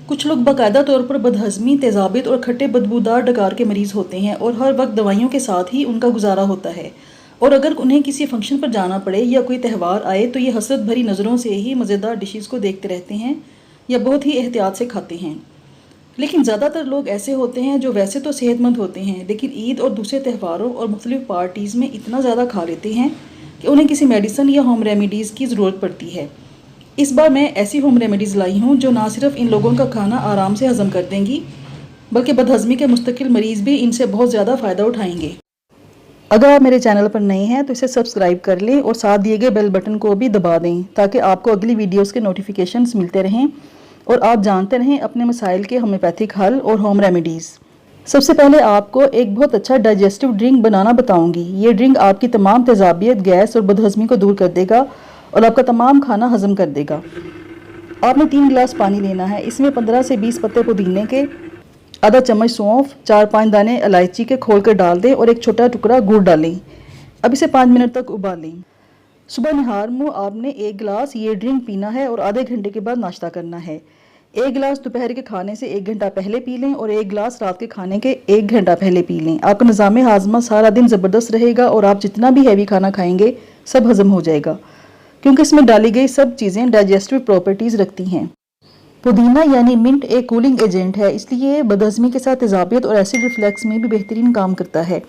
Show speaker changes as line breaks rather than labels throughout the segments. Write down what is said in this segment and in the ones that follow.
कुछ लोग बाकायदा तौर पर बदहज़मी, तेज़ाबियत और खट्टे बदबूदार डकार के मरीज़ होते हैं और हर वक्त दवाइयों के साथ ही उनका गुजारा होता है। और अगर उन्हें किसी फंक्शन पर जाना पड़े या कोई त्यौहार आए तो ये हसरत भरी नज़रों से ही मज़ेदार डिशेज़ को देखते रहते हैं या बहुत ही एहतियात से खाते हैं। लेकिन ज़्यादातर लोग ऐसे होते हैं जो वैसे तो सेहतमंद होते हैं, लेकिन ईद और दूसरे त्योहारों और मुख्तलिफ पार्टीज़ में इतना ज़्यादा खा लेते हैं कि उन्हें किसी मेडिसिन या होम रेमेडीज़ की ज़रूरत पड़ती है। इस बार मैं ऐसी होम रेमेडीज़ लाई हूँ जो ना सिर्फ इन लोगों का खाना आराम से हज़म कर देंगी, बल्कि बदहज़मी के मुस्तकिल मरीज़ भी इनसे बहुत ज़्यादा फ़ायदा उठाएंगे। अगर आप मेरे चैनल पर नए हैं तो इसे सब्सक्राइब कर लें और साथ दिए गए बेल बटन को भी दबा दें ताकि आपको अगली वीडियोस के नोटिफिकेशंस मिलते रहें और आप जानते रहें अपने मसाइल के होम्योपैथिक हल और होम रेमेडीज़। सबसे पहले आपको एक बहुत अच्छा डाइजेस्टिव ड्रिंक बनाना बताऊंगी। ये ड्रिंक आपकी तमाम तेज़ाबियत, गैस और बदहज़मी को दूर कर देगा और आपका तमाम खाना हज़म कर देगा। आपने 3 गिलास पानी लेना है। इसमें 15 से 20 पत्ते पुदीने के, आधा चम्मच सौंफ, 4-5 दाने इलायची के खोल कर डाल दें और एक छोटा टुकड़ा गुड़ डालें। अब इसे 5 मिनट तक उबालें। सुबह निहार मुँह आपने 1 गिलास ये ड्रिंक पीना है और आधे घंटे के बाद नाश्ता करना है। 1 गिलास दोपहर के खाने से 1 घंटा पहले पी लें और 1 गिलास रात के खाने के 1 घंटा पहले पी लें। आपका निज़ाम हाजमा सारा दिन ज़बरदस्त रहेगा और आप जितना भी हैवी खाना खाएंगे सब हज़म हो जाएगा, क्योंकि इसमें डाली गई सब चीज़ें डाइजेस्टिव प्रॉपर्टीज़ रखती हैं। पुदीना यानी मिंट एक कूलिंग एजेंट है, इसलिए बदहज़मी के साथ तेज़ाबियत और एसिड रिफ्लक्स में भी बेहतरीन काम करता है।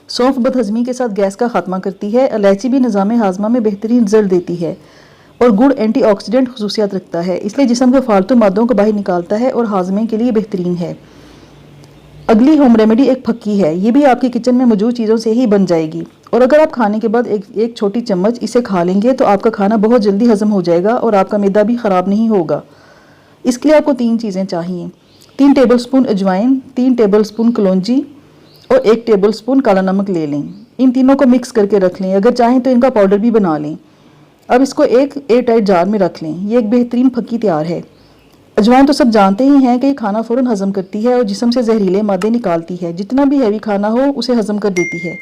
सौंफ बदहज़मी के साथ गैस का खात्मा करती है। इलायची भी निज़ाम हाजमा में बेहतरीन रिजल्ट देती है और गुड़ एंटीऑक्सीडेंट खसूसियात रखता है, इसलिए जिस्म के फालतू मादों को बाहर निकालता है और हाजमे के लिए बेहतरीन है। अगली होम रेमेडी एक फक्की है। ये भी आपके किचन में मौजूद चीज़ों से ही बन जाएगी और अगर आप खाने के बाद एक छोटी चम्मच इसे खा लेंगे तो आपका खाना बहुत जल्दी हज़म हो जाएगा और आपका मैदा भी ख़राब नहीं होगा। इसके लिए आपको 3 चीज़ें चाहिए। 3 टेबलस्पून अजवाइन, 3 टेबलस्पून कलौंजी और 1 टेबलस्पून काला नमक ले लें। इन तीनों को मिक्स करके रख लें, अगर चाहें तो इनका पाउडर भी बना लें। अब इसको एक एयरटाइट जार में रख लें। ये एक बेहतरीन फक्की तैयार है। अजवाइन तो सब जानते ही हैं कि खाना फ़ौरन हज़म करती है और जिस्म से जहरीले मादे निकालती है। जितना भी हैवी खाना हो उसे हज़म कर देती है।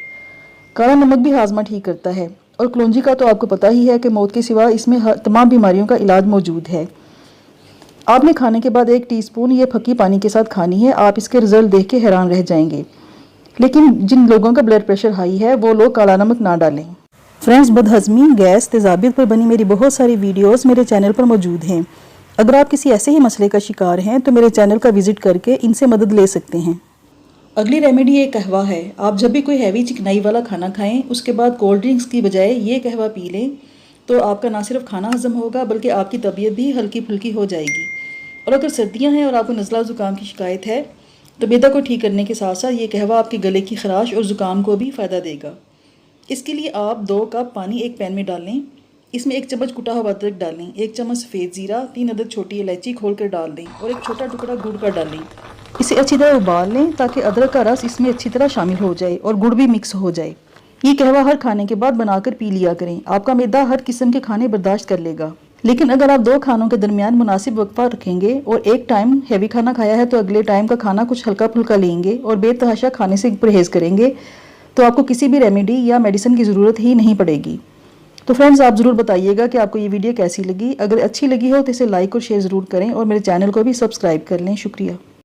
काला नमक भी हाजमा ठीक करता है और कलौंजी का तो आपको पता ही है कि मौत के सिवा इसमें तमाम बीमारियों का इलाज मौजूद है। आपने खाने के बाद 1 टीस्पून ये फक्की पानी के साथ खानी है। आप इसके रिजल्ट देख के हैरान रह जाएंगे। लेकिन जिन लोगों का ब्लड प्रेशर हाई है वो लोग काला नमक ना डालें। फ्रेंड्स, बदहज़मी, गैस, तेज़ाबियत पर बनी मेरी बहुत सारी वीडियोस मेरे चैनल पर मौजूद हैं। अगर आप किसी ऐसे ही मसले का शिकार हैं तो मेरे चैनल का विज़िट करके इनसे मदद ले सकते हैं। अगली रेमेडी एक कहवा है। आप जब भी कोई हैवी चिकनाई वाला खाना खाएं उसके बाद कोल्ड ड्रिंक्स की बजाय ये कहवा पी लें तो आपका ना सिर्फ खाना हज़म होगा बल्कि आपकी तबीयत भी हल्की फुल्की हो जाएगी। और अगर सर्दियां हैं और आपको नज़ला ज़ुकाम की शिकायत है तो मैदा को ठीक करने के साथ साथ ये कहवा आपके गले की खराश और ज़ुकाम को भी फ़ायदा देगा। इसके लिए आप 2 कप पानी एक पैन में डाल लें। इसमें 1 चम्मच कुटा हुआ अदरक डालें, 1 चम्मच सफ़ेद ज़ीरा, 3 अदद छोटी इलायची खोल कर डाल दें और एक छोटा टुकड़ा गुड़ का डालें। इसे अच्छी तरह उबाल लें ताकि अदरक का रस इसमें अच्छी तरह शामिल हो जाए और गुड़ भी मिक्स हो जाए। ये कहवा हर खाने के बाद बनाकर पी लिया करें। आपका मैदा हर किस्म के खाने बर्दाश्त कर लेगा। लेकिन अगर आप 2 खानों के दरमियान मुनासिब वक्फा रखेंगे और एक टाइम हैवी खाना खाया है तो अगले टाइम का खाना कुछ हल्का फुल्का लेंगे और बेतहाशा खाने से परहेज़ करेंगे तो आपको किसी भी रेमेडी या मेडिसिन की ज़रूरत ही नहीं पड़ेगी। तो फ्रेंड्स, आप ज़रूर बताइएगा कि आपको ये वीडियो कैसी लगी। अगर अच्छी लगी हो तो इसे लाइक और शेयर ज़रूर करें और मेरे चैनल को भी सब्सक्राइब कर लें। शुक्रिया।